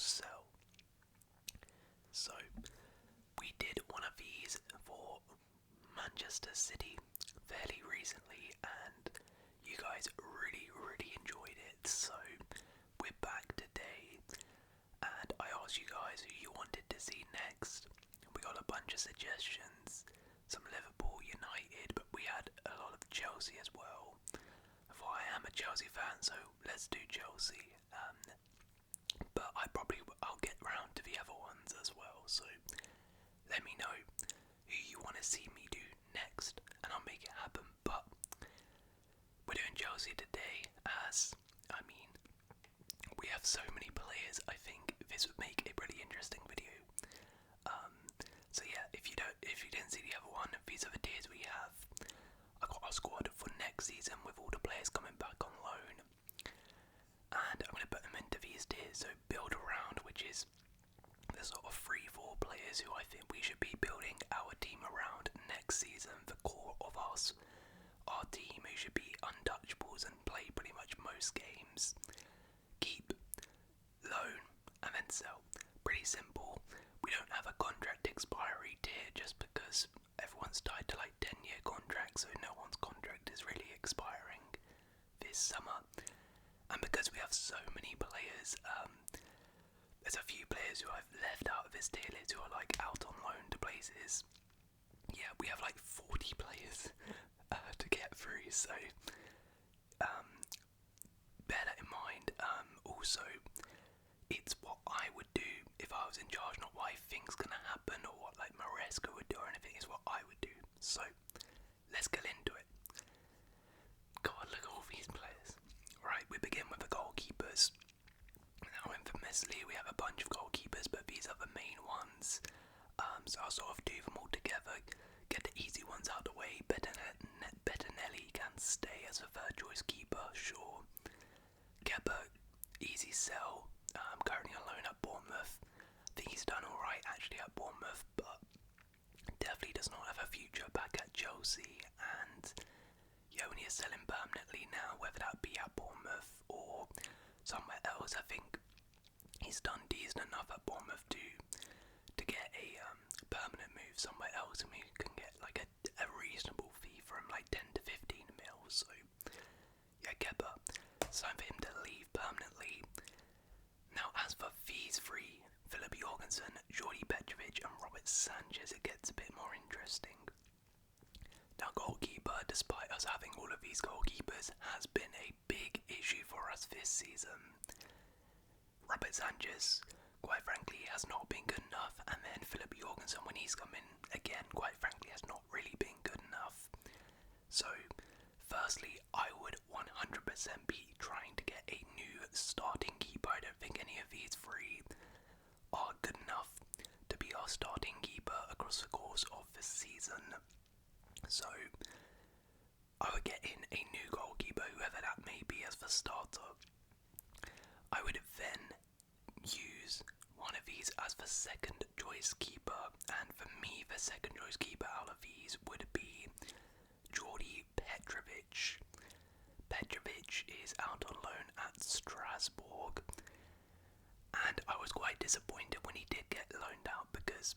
sell. So we did one of these for Manchester City fairly recently, and you guys really enjoyed it. So we're back today, and I asked you guys who you wanted to see next. We got a bunch of suggestions, some Liverpool, United, but we had a lot of Chelsea as well. I am a Chelsea fan, so let's do Chelsea. But I'll get round to the other ones as well. So let me know who you want to see me do next, and I'll make it happen. But we're doing Chelsea today, as we have so many players. I think this would make a really interesting video. So yeah, if you didn't see the other one, these are the tiers we have. I got our squad for next season with all the players coming back on loan, and I'm going to put them into these tiers. So build around, which is the sort of 3-4 players who I think we should be building our team around next season. The core of our team who should be untouchables and play pretty much most games. Keep, loan, and then sell. Pretty simple. We don't have a contract expiry tier just because everyone's tied to like 10-year contracts, so no one's contract is really expiring this summer. And because we have so many players, there's a few players who I've left out of this tier list who are like out on loan to places. Yeah, we have like 40 players to get through, so bear that in mind. Also, it's what I would do if I was in charge, not what I think's gonna happen or what like Maresca would do or anything. It's what I would do. So let's get into it. God, look at all these players. Right, we begin with the goalkeepers. Now, infamously, we have a bunch of goalkeepers, but these are the main ones. So I'll sort of do them all together, get the easy ones out of the way. Bettinelli can stay as a third choice keeper, sure. Kepa, easy sell. Currently on loan at Bournemouth. I think he's done alright actually at Bournemouth, but definitely does not have a future back at Chelsea. And yeah, we need to sell him permanently now, whether that be at Bournemouth or somewhere else. I think he's done decent enough at Bournemouth to get a permanent move somewhere else, and we can get like a reasonable fee for him, like 10 to 15 mils. So yeah, Kepa, it's time for him to leave permanently. Now, as for fees free, Philip Jorgensen, Jordi Petrovic and Robert Sanchez, it gets a bit more interesting. Now, goalkeeper, despite us having all of these goalkeepers, has been a big issue for us this season. Robert Sanchez, quite frankly, has not been good enough, and then Philip Jorgensen, when he's come in again, quite frankly, has not really been good enough. So, firstly, I would 100% be trying to get a new starting keeper. I don't think any of these three are good enough to be our starting keeper across the course of the season. So, I would get in a new goalkeeper, whoever that may be, as the starter. I would then use one of these as the second choice keeper, and for me, the second choice keeper out of these would be Jordi Petrovic. Petrovic is out on loan at Strasbourg, and I was quite disappointed when he did get loaned out, because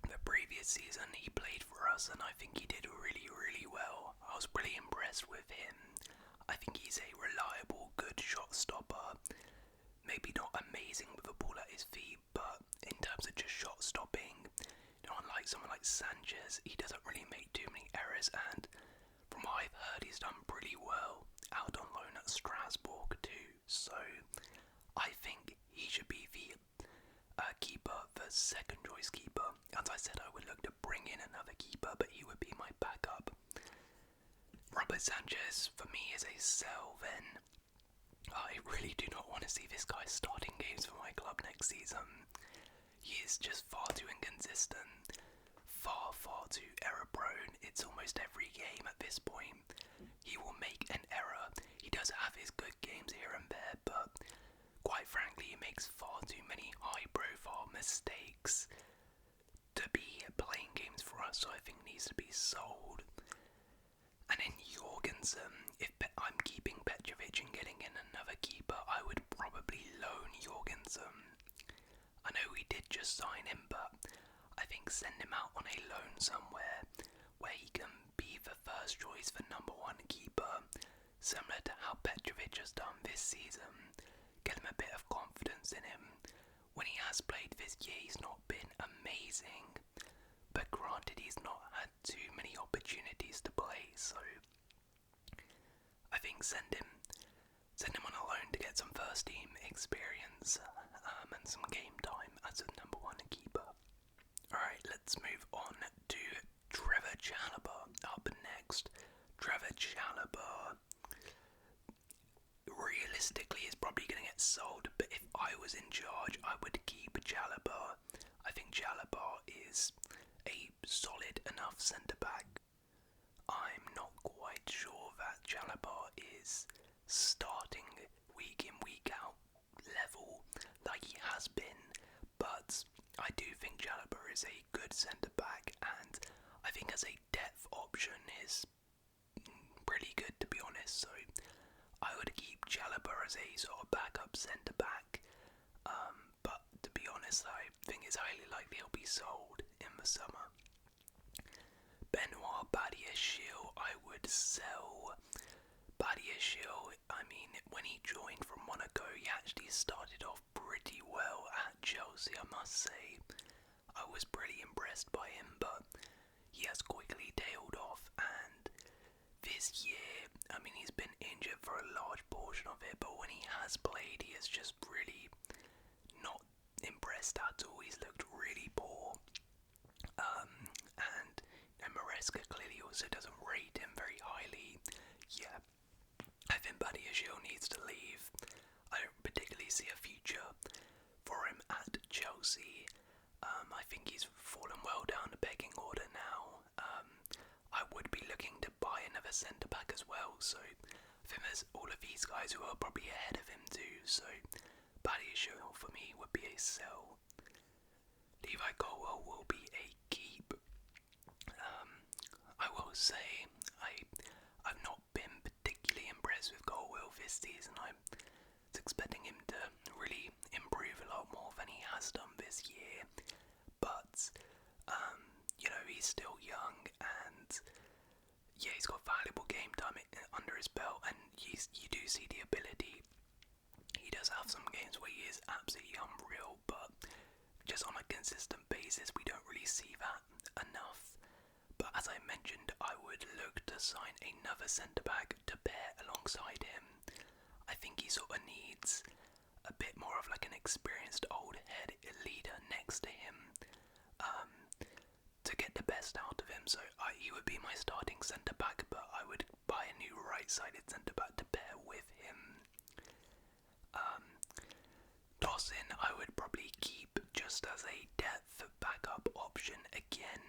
the previous season he played for us and I think he did really well. I was really impressed with him. I think he's a reliable, good shot stopper. Maybe not amazing with a ball at his feet, but in terms of just shot stopping, unlike someone like Sanchez, he doesn't really make too many errors, and from what I've heard, he's done pretty well out on loan at Strasbourg too. So I think he should be the keeper, the second choice keeper. As I said, I would look to bring in another keeper, but he would be my backup. Robert Sanchez, for me, is a sell then. I really do not want to see this guy starting games for my club next season. He is just far too inconsistent, far too error prone. It's almost every game at this point he will make an error. He does have his good games here and there, but quite frankly he makes far too many high profile mistakes to be playing games for us, so I think needs to be sold. And then Jorgensen, if I'm keeping Petrovic and getting in another keeper, I would probably loan Jorgensen. just sign him, but I think send him out on a loan somewhere where he can be the first choice for number one keeper, similar to how Petrovic has done this season. Get him a bit of confidence in him. When he has played this year, he's not been amazing, but granted, he's not had too many opportunities to play, so I think send him on a loan to get some first team experience and some game time as a number one keeper. Alright, let's move on to Trevor Chalobah. Up next, Trevor Chalobah realistically is probably going to get sold, but if I was in charge, I would keep Chalobah. I think Chalobah is a solid enough centre-back. I'm not quite sure that Chalobah is starting week in, week out level like he has been, but I do think Chalobah is a good centre-back, and I think as a depth option is pretty good, to be honest, so I would keep Chalobah as a sort of backup centre-back, but to be honest, I think it's highly likely he'll be sold in the summer. Benoit Badiashile, I would sell. Badiashile, I mean, when he joined from Monaco, he actually started off pretty well at Chelsea, I must say. I was pretty impressed by him, but he has quickly tailed off, and this year, I mean, he's been injured for a large portion of it, but when he has played, he has just really not impressed at all. He's looked really poor, and Maresca clearly also doesn't rate him very highly. Yeah, I think Badiashile needs to leave. I don't particularly see a future for him at Chelsea. I think he's fallen well down the pecking order now. I would be looking to buy another centre-back as well, so I think there's all of these guys who are probably ahead of him too, so Badiashile for me would be a sell. Levi Colwill will be a keep. I will say I've not been particularly impressed with Colwill this season. I was expecting him to really improve a lot more than he has done this year, but he's still young, and yeah, he's got valuable game time under his belt, and you do see the ability. He does have some games where he is absolutely unreal, but just on a consistent basis, we don't really see that enough. But as I mentioned, I would look to sign another centre-back to pair alongside him. I think he sort of needs a bit more of like an experienced old head leader next to him to get the best out of him. So he would be my starting centre-back, but I would buy a new right-sided centre-back to pair with him. Dawson I would probably keep just as a depth backup option again.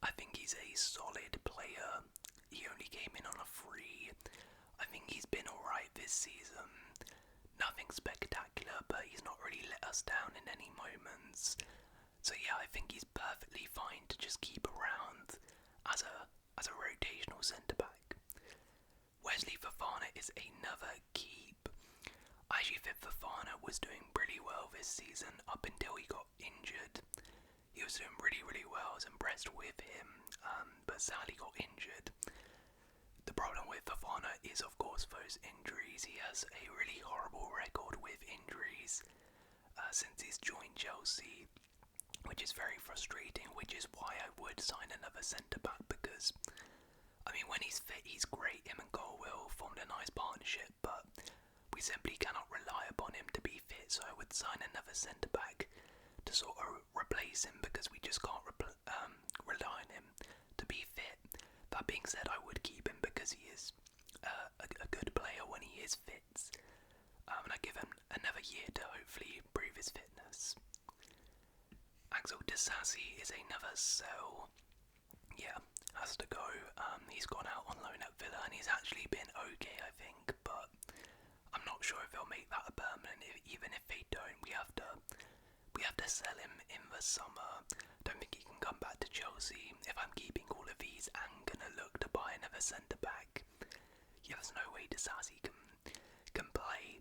I think he's a solid player. He only came in on a free. I think he's been alright this season. Nothing spectacular, but he's not really let us down in any moments. So yeah, I think he's perfectly fine to just keep around as a rotational centre-back. Wesley Fofana is another keep. I actually think Fofana was doing pretty well this season up until he got injured. He was doing really, really well. I was impressed with him, but sadly got injured. The problem with Fofana is, of course, those injuries. He has a really horrible record with injuries since he's joined Chelsea, which is very frustrating, which is why I would sign another centre-back, because, I mean, when he's fit, he's great. Him and Colwill formed a nice partnership, but we simply cannot rely upon him to be fit, so I would sign another centre-back to sort of replace him, because we just can't rely on him to be fit. That being said, I would keep him because he is a good player when he is fit, and I give him another year to hopefully improve his fitness. Axel Disasi is another sell. Yeah, has to go. He's gone out on loan at Villa, and he's actually been okay, I think, but I'm not sure if they'll make that a permanent. Even if they don't, we have to sell him in the summer. Don't think he can come back to Chelsea. If I'm keeping all of these and gonna look to buy another centre back, yeah, there's no way Disasi can play.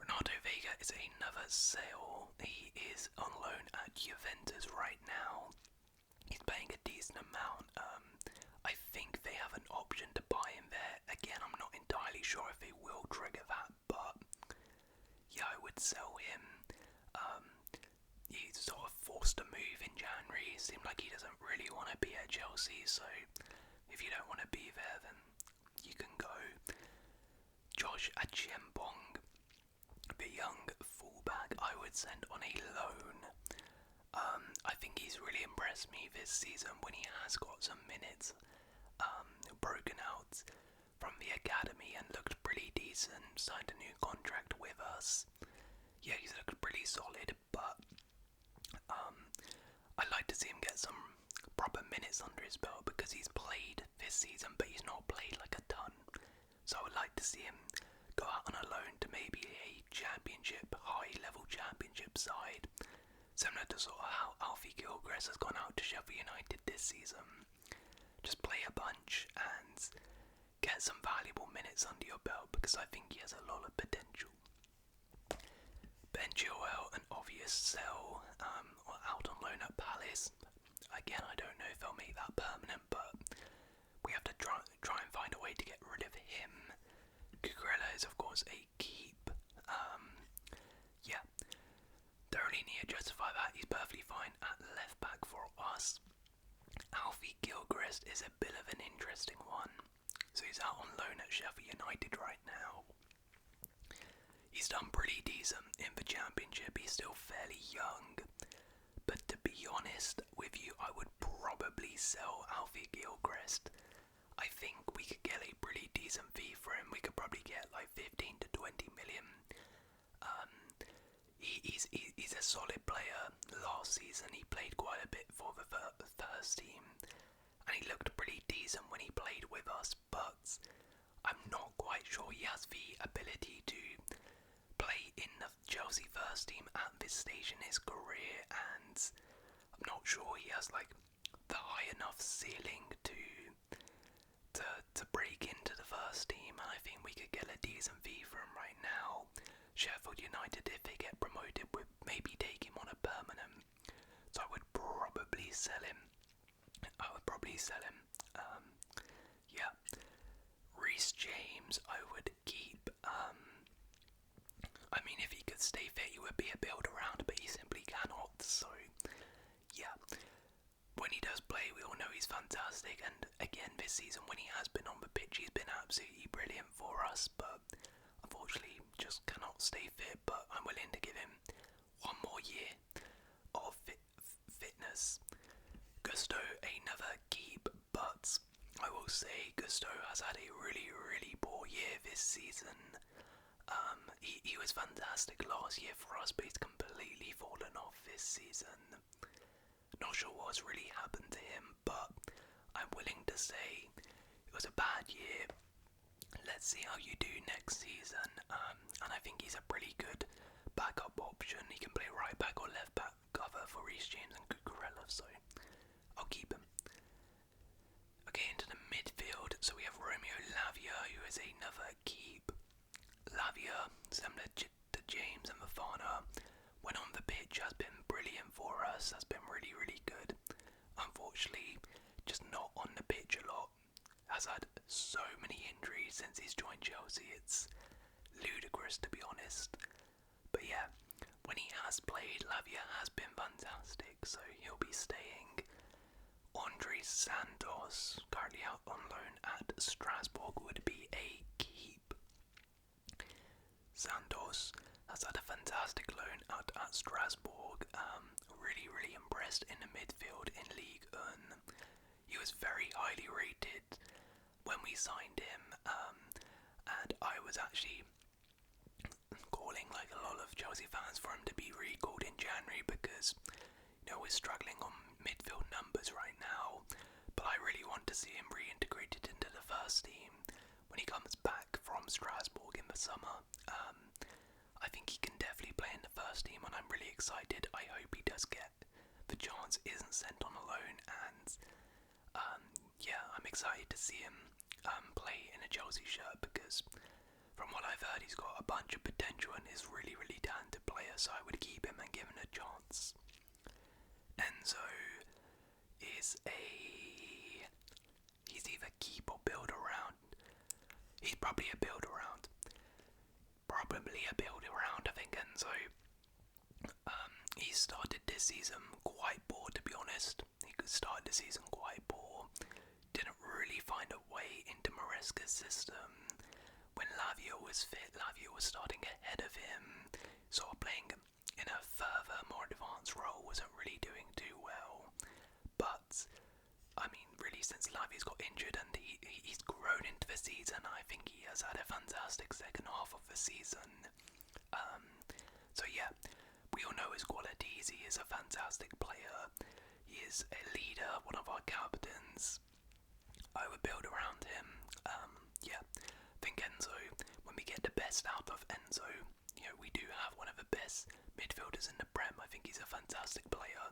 Renato Vega is another Sale, he is on loan at Juventus right now. He's paying a decent amount. I think they have an option to buy him there. Again, I'm not entirely sure if they will trigger that, but yeah, I would sell him. He's sort of forced to move in January. It seemed like he doesn't really want to be at Chelsea, so if you don't want to be there, then you can go. Josh Achiembong, the young fullback, I would send on a loan. I think he's really impressed me this season when he has got some minutes, broken out from the academy and looked pretty decent, signed a new contract with us. Yeah, he's looked pretty solid, but I'd like to see him get some proper minutes under his belt because he's played this season, but he's not played like a ton. So I would like to see him go out on a loan to maybe a championship, high-level championship side, similar to sort of how Alfie Gilchrist has gone out to Sheffield United this season. Just play a bunch and get some valuable minutes under your belt because I think he has a lot of potential. Ben Chilwell, an obvious sell, out on loan at Palace. Again, I don't know if they'll make that permanent, but we have to try and find a way to get rid of him. Cucurella is of course a keep. Yeah, don't really need to justify that. He's perfectly fine at left back for us. Alfie Gilchrist is a bit of an interesting one. So he's out on loan at Sheffield United right now. He's done pretty decent in the championship. He's still fairly young. But to be honest with you, I would probably sell Alfie Gilchrist. I think we could get a pretty decent fee for him. We could probably get like 15 to 20 million. He's a solid player. Last season he played quite a bit for the first team, and he looked pretty decent when he played with us, but I'm not quite sure he has the ability to play in the Chelsea first team at this stage in his career, and I'm not sure he has like the high enough ceiling to break into the first team, and I think we could get a decent fee for him right now. Sheffield United, if they get promoted, would maybe take him on a permanent, so I would probably sell him. Yeah. Reece James, I would keep. I mean, if he could stay fit, he would be a build around, but he simply cannot. So, yeah. When he does play, we all know he's fantastic. And again, this season, when he has been on the pitch, he's been absolutely brilliant for us. But unfortunately, just cannot stay fit. But I'm willing to give him one more year of fitness. Gusto, another keep, but I will say Gusto has had a really, really poor year this season. He was fantastic last year for us, but he's completely fallen off this season. Not sure what's really happened to him, but I'm willing to say it was a bad year. Let's see how you do next season. And I think he's a pretty good backup option. He can play right back or left back cover for Reece James and Cucurella, so I'll keep him. Okay, into the midfield. So we have Romeo Lavia, who is another keep. Lavia, similar to James and Fofana, when on the pitch has been brilliant for us, has been really, really good. Unfortunately, just not on the pitch a lot. Has had so many injuries since he's joined Chelsea, it's ludicrous to be honest. But yeah, when he has played, Lavia has been fantastic, so he'll be staying. Andre Santos, currently out on loan at Strasbourg, would be a keep. Santos has had a fantastic loan out at Strasbourg. Really, really impressed in the midfield in Ligue 1. He was very highly rated when we signed him, and I was actually calling like a lot of Chelsea fans for him to be recalled in January because, you know, we're struggling on midfield numbers right now, but I really want to see him reintegrated into the first team when he comes back from Strasbourg in the summer. I think he can definitely play in the first team, and I'm really excited. I hope he does get the chance, isn't sent on a loan, and yeah, I'm excited to see him play in a Chelsea shirt because from what I've heard, he's got a bunch of potential and is really, really talented player, so I he's either keep or build around. He's probably a build around. I think Enzo. He started this season quite poor, to be honest. He started the season quite poor. Didn't really find a way into Maresca's system. When Lavia was fit, Lavia was starting ahead of him. Sort of playing in a further, more advanced role, wasn't really doing too well. But, I mean, really since Lavia's got injured and he's grown into the season, I think he has had a fantastic second half of the season. So yeah, we all know his qualities. He is a fantastic player. He is a leader, one of our captains. I would build around him. Yeah, I think Enzo, when we get the best out of Enzo, you know, we do have one of the best midfielders in the Prem. I think he's a fantastic player.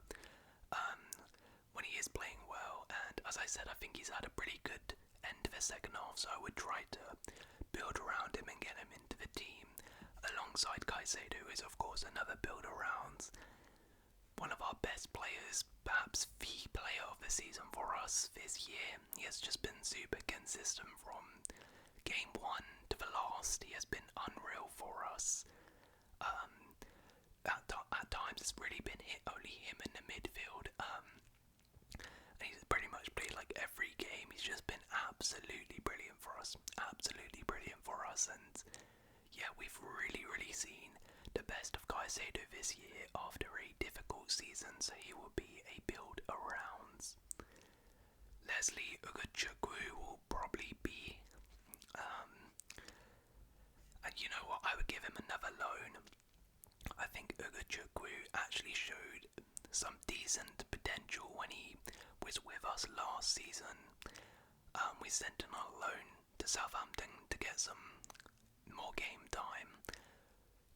When he is playing well, and as I said, I think he's had a pretty good end to the second half, so I would try to build around him and get him into the team. Alongside Caicedo, who is of course another build around. One of our best players, perhaps the player of the season for us this year. He has just been super consistent from game 1 to the last. He has been unreal for us. At times it's really been only him in the midfield. And he's pretty much played like every game. He's just been absolutely brilliant for us. Absolutely brilliant for us. And yeah, we've really seen the best of Caicedo this year after a difficult season, so he will be a build around. Leslie Ugochukwu will probably be, and you know what, I would give him another loan. I think Ugochukwu actually showed some decent potential when he was with us last season. We sent him on loan to Southampton to get some more game time.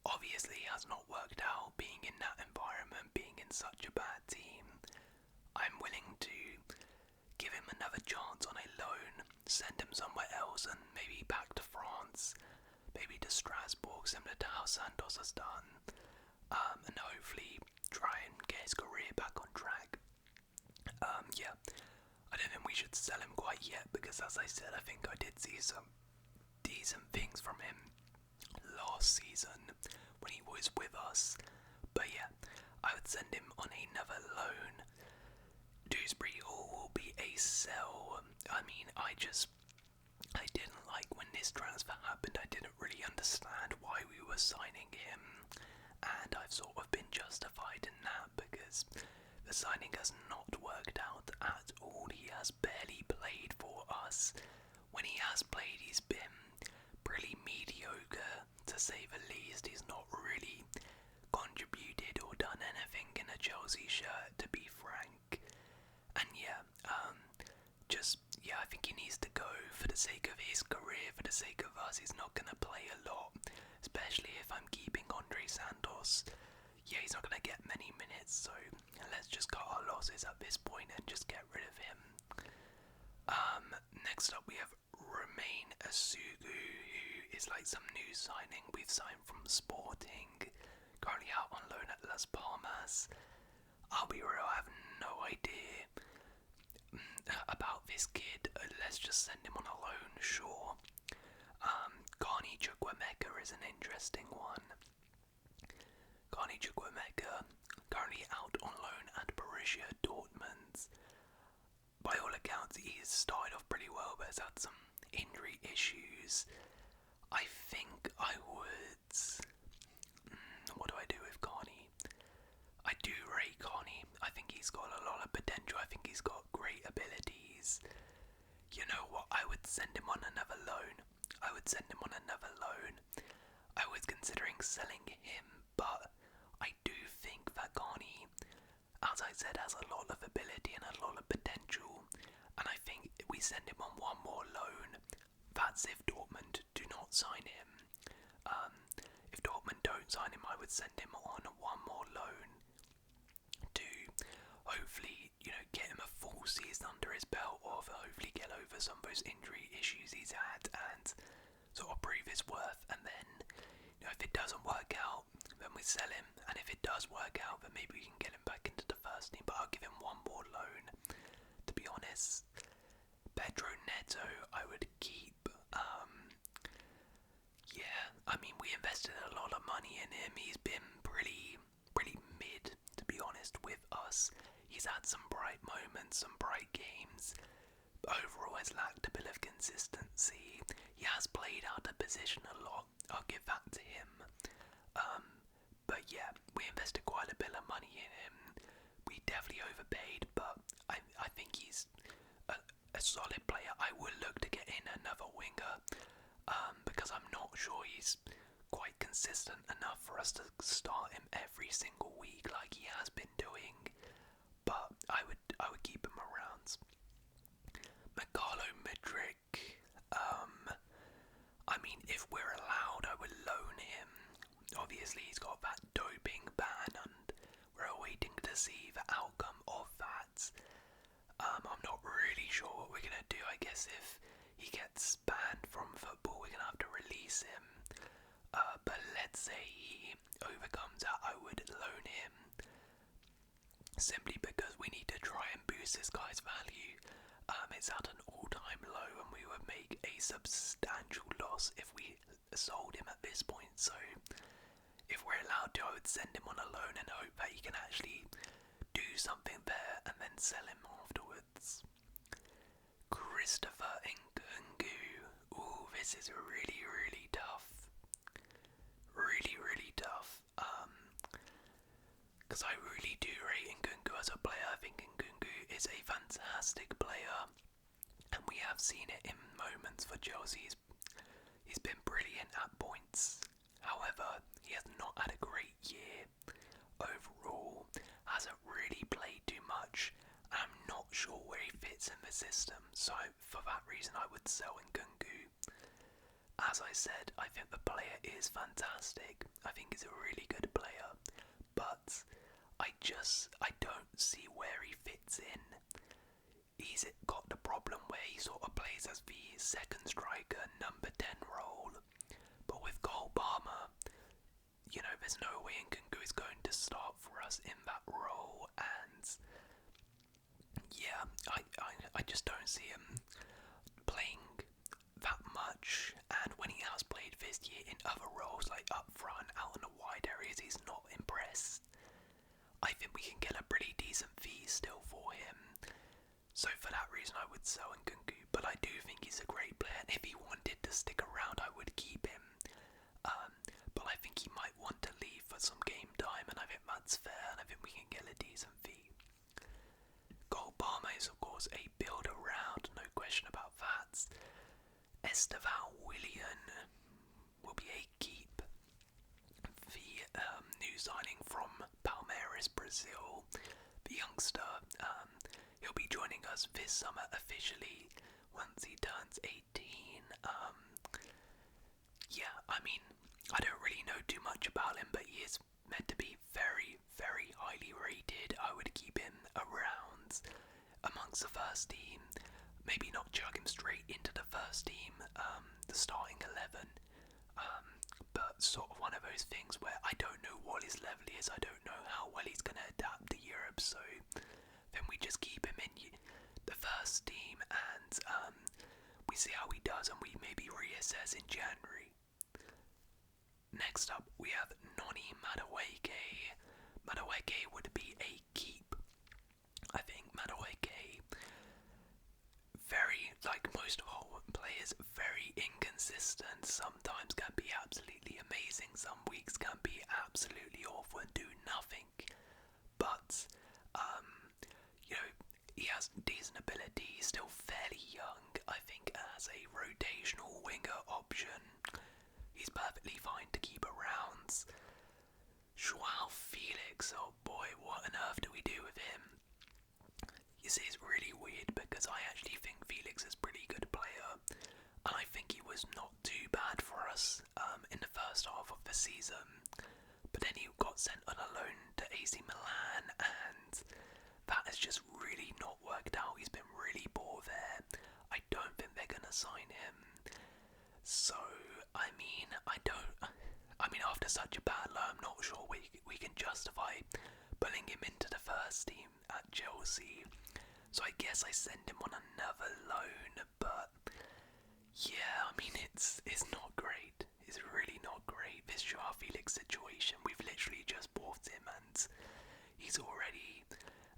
Obviously it has not worked out being in that environment, being in such a bad team. I'm willing to give him another chance on a loan, send him somewhere else and maybe back to France, maybe to Strasbourg, similar to how Santos has done, and hopefully try and get his career back on track. Yeah, I don't think we should sell him quite yet because, as I said, I think I did see some decent things from him last season when he was with us. But yeah, I would send him on another loan. Dewsbury Hall will be a sell. I mean, I didn't like when this transfer happened. I didn't really understand why we were signing him, and I've sort of been justified in that because the signing has not worked out at all. He has barely played for us. When he has played, he's been pretty mediocre, to say the least. He's not really contributed or done anything in a Chelsea shirt, to be frank. And yeah, I think he needs to go for the sake of his career, for the sake of us. He's not going to play a lot, especially if I'm keeping Andre Santos. Yeah, he's not going to get many minutes, so let's just cut our losses at this point and just get rid of him. Next up we have Romain Asugu, who is like some new signing we've signed from Sporting, currently out on loan at Las Palmas. I'll be real, I have no idea about this kid. Let's just send him on a loan, sure. Carney Chukwuemeka is an interesting one. Carney Chukwuemeka, currently out on loan at Borussia Dortmund. By all accounts, he's started off pretty well, but has had some injury issues. I think I would... what do I do with Carney? I do rate Carney. I think he's got a lot of potential. I think he's got great abilities. You know what? I would send him on another loan. I was considering selling him, but I do think that Carney, as I said, has a lot of ability and a lot of potential. And I think if we send him on one more loan, that's if Dortmund do not sign him. If Dortmund don't sign him, I would send him on one more loan to hopefully, get him a full season under his belt, or hopefully get over some of those injury issues he's had and sort of prove his worth. And then, if it doesn't work out, then we sell him. And if it does work out, then maybe we can get him back into the first team. But I'll give him one more loan. be honest. Pedro Neto, I would keep. Yeah, I mean, we invested a lot of money in him. He's been pretty mid, to be honest, with us. He's had some bright moments, some bright games, but overall has lacked a bit of consistency. He has played out of position a lot, I'll give that to him. But yeah, we invested quite a bit of money in him. We definitely overpaid, but I think he's a solid player. I would look to get in another winger, because I'm not sure he's quite consistent enough for us to start him every single week like he has been doing. But I would keep him around. Mikhailo Mudryk, I mean, if we're allowed, I would loan him. Obviously, he's got that doping ban, and we're waiting to see the outcome of that. I'm not really sure what we're gonna do. I guess if he gets banned from football, we're gonna have to release him. But let's say he overcomes that, I would loan him. Simply because we need to try and boost this guy's value. It's at an all-time low, and we would make a substantial loss if we sold him at this point. So, if we're allowed to, I would send him on a loan and hope that he can actually do something there and then sell him afterwards. Christopher Nkunku. Ooh, this is really tough. Really tough. Because I really do rate Nkunku as a player. I think Nkunku is a fantastic player, and we have seen it in moments for Chelsea. He's been brilliant at points. However, he has not had a great year overall. Hasn't really played too much. I'm not sure where he fits in the system. So for that reason, I would sell Nkunku. As I said, I think the player is fantastic. I think he's a really good player, but I don't see where he fits in. He's got the problem where he sort of plays as the second striker, number 10 role, but with Cole Palmer, you know, there's no way Nkunku is going to start for us in that role, and yeah, I just don't see him playing that much. And when he has played this year in other roles, like up front, out in the wide areas, he's not impressed. I think we can get a pretty decent fee still for him. So for that reason, I would sell Nkunku, but I do think he's a great player, and if he wanted to stick around, I would keep him. But I think he might want to leave for some game time, and I think that's fair, and I think we can get a decent fee. Cole Palmer is, of course, a build around, no question about that. Estevan Willian will be a keep. The new signing from Palmeiras, Brazil, the youngster, he'll be joining us this summer officially once he turns 18. Yeah, I mean, I don't really know too much about him, but he is meant to be very highly rated. I would keep him around amongst the first team. Maybe not chuck him straight into the first team, the starting 11. But sort of one of those things where I don't know what his level is. I don't know how well he's going to adapt to Europe. So then we just keep him in the first team, and we see how he does, and we maybe reassess in January. Next up, we have Noni Madueke. Madueke would be a keep. I think Madueke, very, like most of our players, very inconsistent. Sometimes can be absolutely amazing, some weeks can be absolutely awful and do nothing. But, you know, he has decent ability, he's still fairly young. I think as a rotational winger option, he's perfectly fine to keep around. Joao Felix, oh boy, what on earth do we do with him? You see, it's really weird because I actually think Felix is a pretty good player, and I think he was not too bad for us in the first half of the season. But then he got sent on a loan to AC Milan, and that has just really not worked out. He's been really poor there. I don't think they're gonna sign him. So I mean, after such a bad low, I'm not sure we can justify pulling him into the first team at Chelsea. So I guess I send him on another loan, but yeah, I mean it's not great. It's really not great. This Joao Felix situation. We've literally just bought him and he's already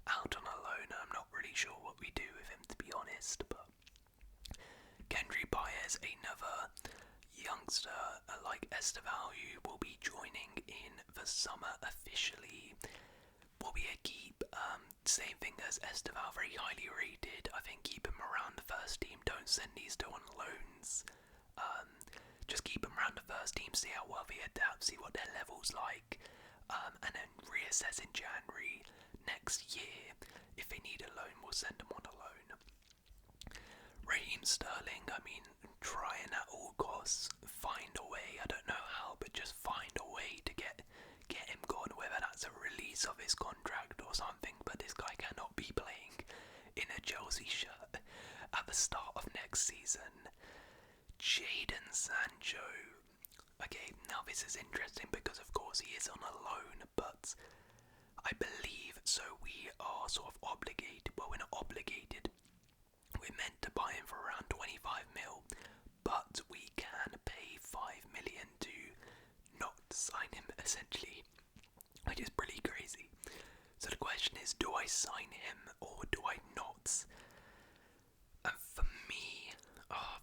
out on a loan. I'm not really sure what we do with him, to be honest, but Kendry Baez, another youngster like Esteval, who will be joining in the summer officially, will be a keep. Same thing as Esteval, very highly rated. I think keep him around the first team. Don't send these two on loans. Just keep him around the first team, see how well they adapt, see what their level's like, and then reassess in January next year. If they need a loan, we'll send them on a loan. Raheem Sterling, I mean, trying at all costs, find a way. I don't know how, but just find a way to get him gone, whether that's a release of his contract or something, but this guy cannot be playing in a Chelsea shirt at the start of next season. Jadon Sancho. Okay, now this is interesting because of course he is on a loan, but I believe, so we are sort of obligated, well, we're not obligated, we're meant to buy him for around 25 mil, but we can pay 5 million to not sign him, essentially, which is pretty crazy. So the question is, do I sign him or do I not? And for me,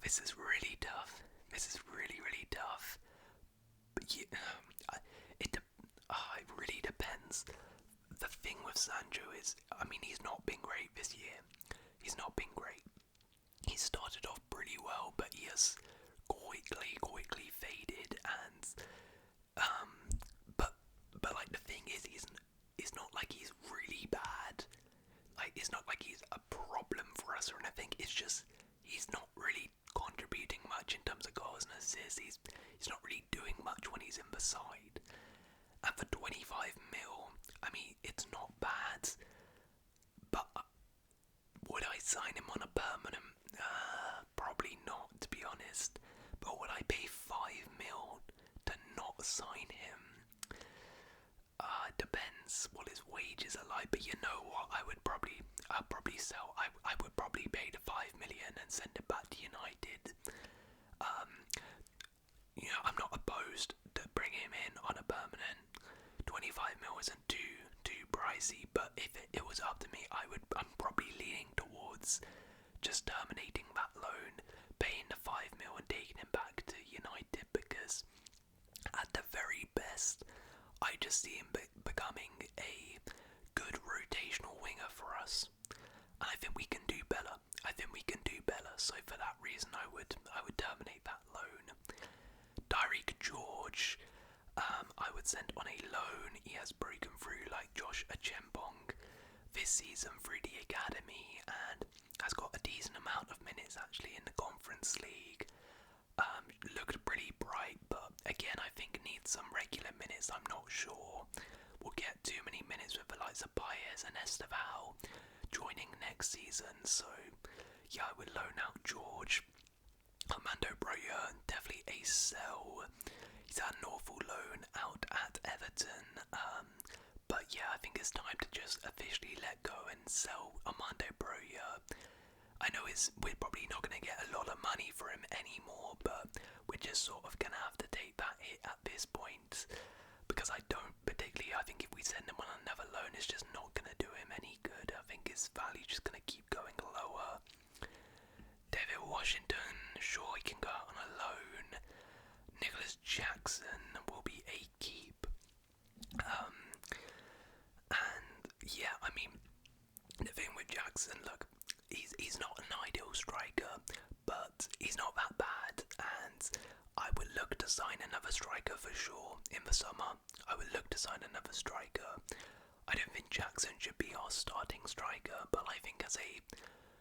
this is really tough. This is really, really tough. But yeah, it really depends. The thing with Sancho is, I mean, he's not been great this year. He's not been great. He started off pretty well, but he has quickly faded, and but like the thing is, it's not like he's really bad. Like it's not like he's a problem for us or anything. It's just he's not really contributing much in terms of goals and assists. He's not really doing much when he's in the side. And for 25 mil, I mean, it's not bad, but would I sign him on a permanent? Probably not, to be honest. But would I pay 5 mil to not sign him? Depends what his wages are like. But you know what? I'd probably sell. I would probably pay the 5 million and send it back to United. You know, I'm not opposed to bringing him in on a permanent. 25 mil isn't too pricey, but if it was up to me, I'm probably leaning towards just terminating that loan, paying the 5 mil and taking him back to United, because at the very best, I just see him becoming a good rotational winger for us. And I think we can do better. So for that reason, I would terminate that loan. Tyreek George, I would send on a loan. He has broken through like Josh Achempong this season through the academy and has got a decent amount of minutes actually in the Conference League. Looked pretty bright, but again I think needs some regular minutes. I'm not sure we'll get too many minutes with the likes of Baez and Esteval joining next season, so yeah, I would loan out George. Armando Broja, definitely a sell. He's had an awful loan out at Everton, but yeah, I think it's time to just officially let go and sell Armando Broja. I know we're probably not going to get a lot of money for him anymore, but we're just sort of going to have to take that hit at this point, because I think if we send him on another loan, it's just not going to do him any good. I think his value's just going to keep going lower. David Washington, sure, he can go out on a loan. Nicholas Jackson will be a keep. And yeah, I mean, the thing with Jackson, look, he's not an ideal striker, but he's not that bad, and I would look to sign another striker for sure in the summer. I would look to sign another striker. I don't think Jackson should be our starting striker, but I think as a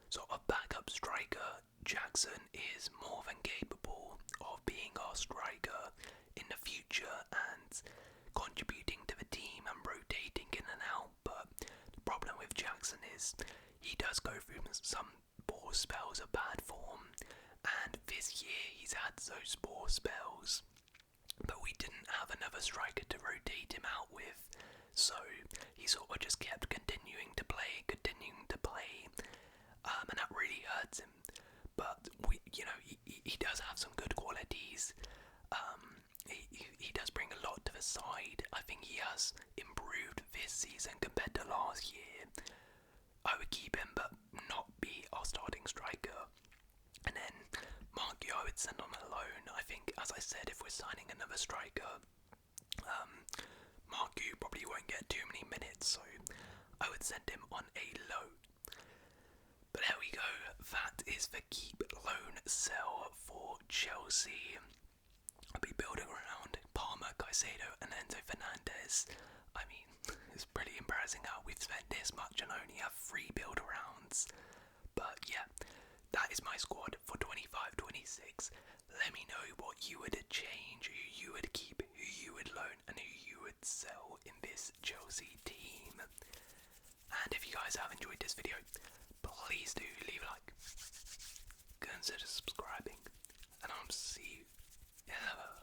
sort of backup striker, Jackson is more than capable of being our striker in the future and contributing to the team and rotating in and out. But the problem with Jackson is he does go through some poor spells of bad form, and this year he's had those poor spells, but we didn't have another striker to rotate him out with, so he sort of just kept continuing to play, and that really hurts him. But he does have some good qualities. He does bring a lot to the side. I think he has improved this season compared to last year. I would keep him, but not be our starting striker. And then Marky, I would send on a loan. I think, as I said, if we're signing another striker, Marky probably won't get too many minutes, so I would send him on a loan. But there we go. That is the keep, loan, sell for Chelsea. I'll be building around Palmer, Caicedo, and Enzo Fernandez. I mean, it's pretty embarrassing how we've spent this much and only have 3 build arounds. But yeah, that is my squad for 25-26. Let me know what you would change, who you would keep, who you would loan, and who you would sell in this Chelsea team. And if you guys have enjoyed this video, please do leave a like, consider subscribing, and I'll see you in the